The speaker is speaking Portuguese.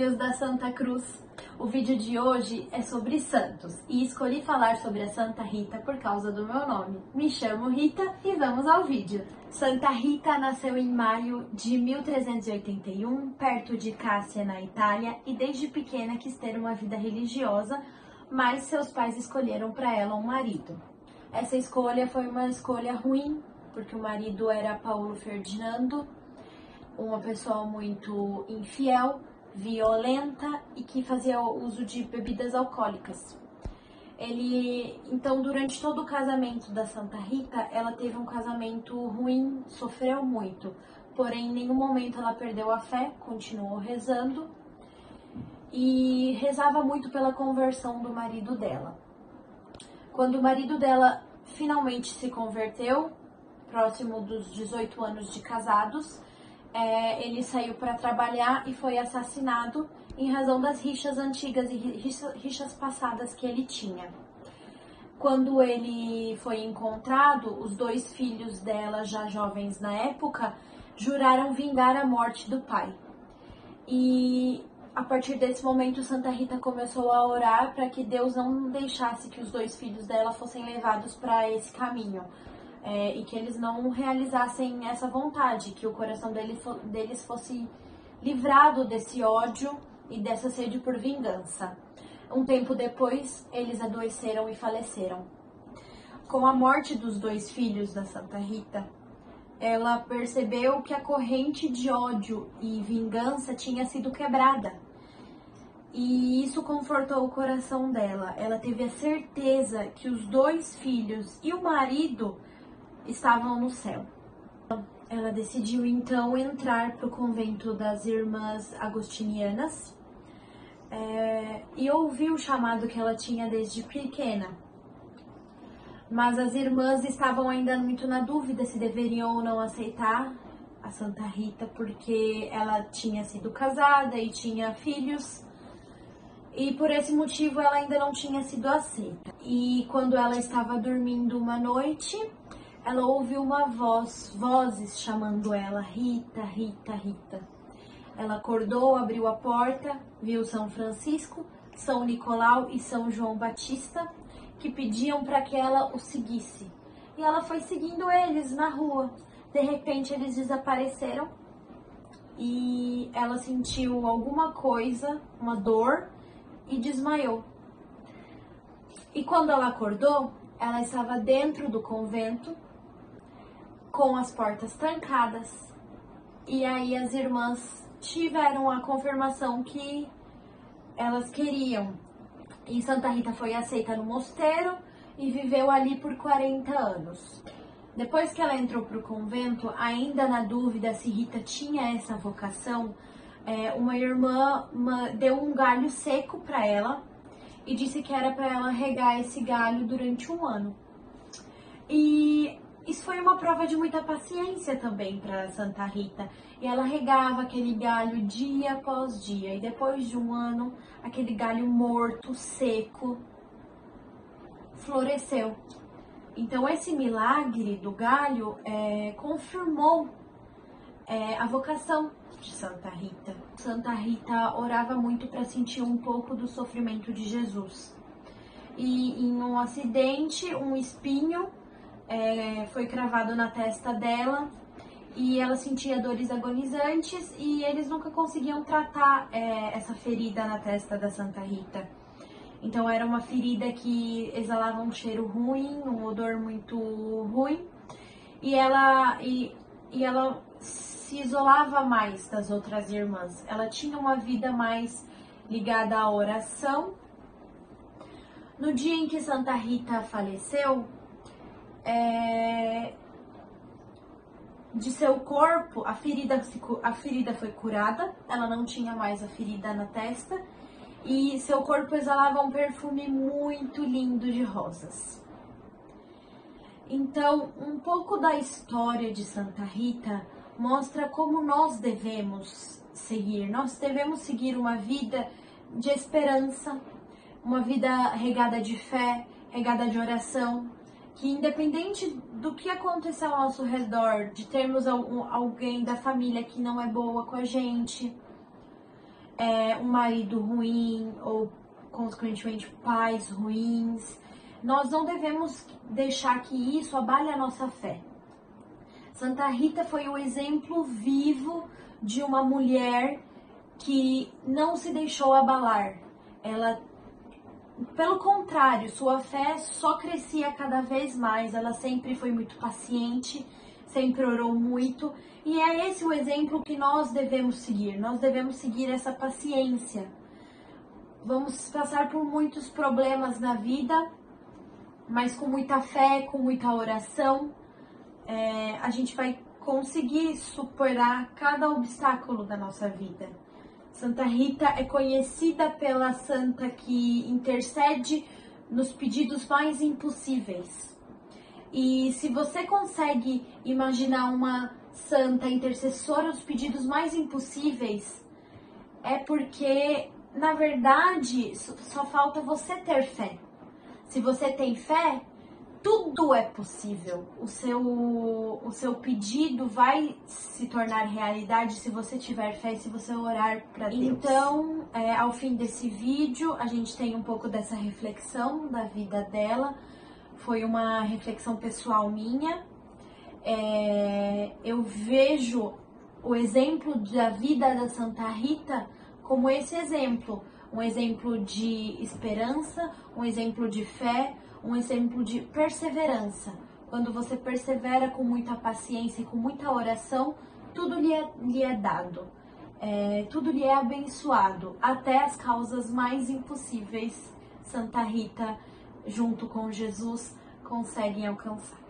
filhos da Santa Cruz! O vídeo de hoje é sobre santos e escolhi falar sobre a Santa Rita por causa do meu nome. Me chamo Rita e vamos ao vídeo. Santa Rita nasceu em maio de 1381, perto de Cássia, na Itália, e desde pequena quis ter uma vida religiosa, mas seus pais escolheram para ela um marido. Essa escolha foi uma escolha ruim, porque o marido era Paulo Ferdinando, uma pessoa muito infiel, violenta e que fazia uso de bebidas alcoólicas. Então, durante todo o casamento da Santa Rita, ela teve um casamento ruim, sofreu muito, porém, em nenhum momento ela perdeu a fé, continuou rezando e rezava muito pela conversão do marido dela. Quando o marido dela finalmente se converteu, próximo dos 18 anos de casados, ele saiu para trabalhar e foi assassinado em razão das rixas antigas e rixas passadas que ele tinha. Quando ele foi encontrado, os dois filhos dela, já jovens na época, juraram vingar a morte do pai. E a partir desse momento, Santa Rita começou a orar para que Deus não deixasse que os dois filhos dela fossem levados para esse caminho. E que eles não realizassem essa vontade, que o coração deles fosse livrado desse ódio e dessa sede por vingança. Um tempo depois, eles adoeceram e faleceram. Com a morte dos dois filhos da Santa Rita, ela percebeu que a corrente de ódio e vingança tinha sido quebrada. E isso confortou o coração dela. Ela teve a certeza que os dois filhos e o marido estavam no céu. Ela decidiu então entrar para o convento das Irmãs Agostinianas e ouviu o chamado que ela tinha desde pequena. Mas as irmãs estavam ainda muito na dúvida se deveriam ou não aceitar a Santa Rita, porque ela tinha sido casada e tinha filhos, e por esse motivo ela ainda não tinha sido aceita. E quando ela estava dormindo uma noite, ela ouviu vozes chamando ela, Rita, Rita, Rita. Ela acordou, abriu a porta, viu São Francisco, São Nicolau e São João Batista, que pediam para que ela o seguisse. E ela foi seguindo eles na rua. De repente eles desapareceram e ela sentiu alguma coisa, uma dor, e desmaiou. E quando ela acordou, ela estava dentro do convento, com as portas trancadas, e aí as irmãs tiveram a confirmação que elas queriam. E Santa Rita foi aceita no mosteiro e viveu ali por 40 anos. Depois que ela entrou para o convento, ainda na dúvida se Rita tinha essa vocação, uma irmã deu um galho seco para ela e disse que era para ela regar esse galho durante um ano. E isso foi uma prova de muita paciência também para Santa Rita. E ela regava aquele galho dia após dia. E depois de um ano, aquele galho morto, seco, floresceu. Então esse milagre do galho confirmou a vocação de Santa Rita. Santa Rita orava muito para sentir um pouco do sofrimento de Jesus. E em um acidente, um espinho foi cravado na testa dela e ela sentia dores agonizantes e eles nunca conseguiam tratar essa ferida na testa da Santa Rita. Então era uma ferida que exalava um cheiro ruim, um odor muito ruim, e ela se isolava mais das outras irmãs. Ela tinha uma vida mais ligada à oração. No dia em que Santa Rita faleceu, de seu corpo, a ferida foi curada, ela não tinha mais a ferida na testa, e seu corpo exalava um perfume muito lindo de rosas. Então, um pouco da história de Santa Rita mostra como nós devemos seguir. Nós devemos seguir uma vida de esperança, uma vida regada de fé, regada de oração, que independente do que acontecer ao nosso redor, de termos alguém da família que não é boa com a gente, um marido ruim ou, consequentemente, pais ruins. Nós não devemos deixar que isso abale a nossa fé. Santa Rita foi o exemplo vivo de uma mulher que não se deixou abalar. Ela, pelo contrário, sua fé só crescia cada vez mais. Ela sempre foi muito paciente, sempre orou muito. E é esse o exemplo que nós devemos seguir. Nós devemos seguir essa paciência. Vamos passar por muitos problemas na vida, mas com muita fé, com muita oração, a gente vai conseguir superar cada obstáculo da nossa vida. Santa Rita é conhecida pela santa que intercede nos pedidos mais impossíveis. E se você consegue imaginar uma santa intercessora dos pedidos mais impossíveis, é porque, na verdade, só falta você ter fé. Se você tem fé, tudo é possível. O seu pedido vai se tornar realidade se você tiver fé e se você orar para Deus. Então, ao fim desse vídeo, a gente tem um pouco dessa reflexão da vida dela. Foi uma reflexão pessoal minha. Eu vejo o exemplo da vida da Santa Rita como esse exemplo. Um exemplo de esperança, um exemplo de fé, um exemplo de perseverança. Quando você persevera com muita paciência e com muita oração, tudo lhe é dado, tudo lhe é abençoado, até as causas mais impossíveis, Santa Rita, junto com Jesus, conseguem alcançar.